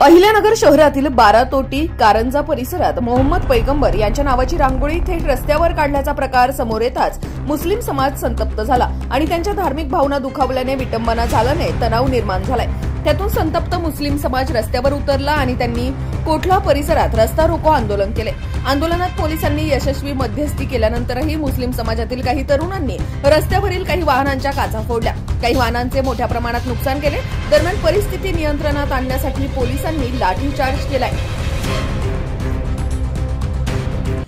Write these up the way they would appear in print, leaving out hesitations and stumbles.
अहिल्यानगर शहरातील बारातोटी कारंजा परिसरात मोहम्मद पैगंबर यांच्या नावाची रांगोळी थेट रस्त्यावर काढल्याचा प्रकार समोर येताच मुस्लिम समाज संतप्त झाला आणि त्यांच्या धार्मिक भावना दुखावल्याने विटंबना झाल्याने तणाव निर्माण झालाय। त्यातून संतप्त मुस्लिम समाज रस्त्यावर उतरला आणि त्यांनी कोठला परिसरात रस्ता रोको आंदोलन केले। आंदोलनात पोलिसांनी यशस्वी मध्यस्थी केल्यानंतरही मुस्लिम समाजातील काही तरुणांनी रस्त्यावरील काही वाहनांच्या काचा फोडल्या, काही वाहनांचे मोठ्या प्रमाणात नुकसान केले। दरम्यान परिस्थिती नियंत्रणात आणण्यासाठी पोलिसांनी लाठीचार्ज केलाय।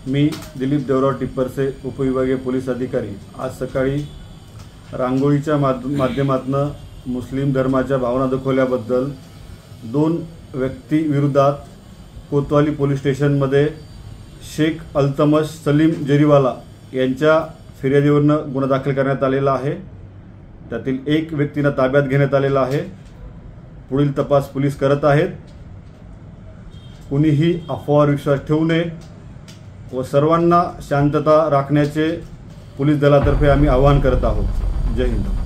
मी दिलीप देवराव टिप्परसे उपविभागीय पोलीस अधिकारी आज सकाळी रांगोळीच्या माध्यमातून मुस्लिम धर्माच्या भावना दुखवल्याबद्दल 2 व्यक्ती विरोधात कोतवाली पोलीस स्टेशनमध्ये शेख अल्तमश सलीम जरीवाला यांच्या फिर्यादीवरून गुन्हा दाखल करण्यात आलेला आहे। त्यातील 1 व्यक्तीला ताब्यात घेण्यात आलेला आहे। पुढील तपास पोलीस करत आहेत। कुणीही अफवावर विश्वास ठेवू नये व सर्वांना शांतता राखण्याचे पोलीस दलातर्फे आम्ही आवाहन करत आहोत। जय हिंद।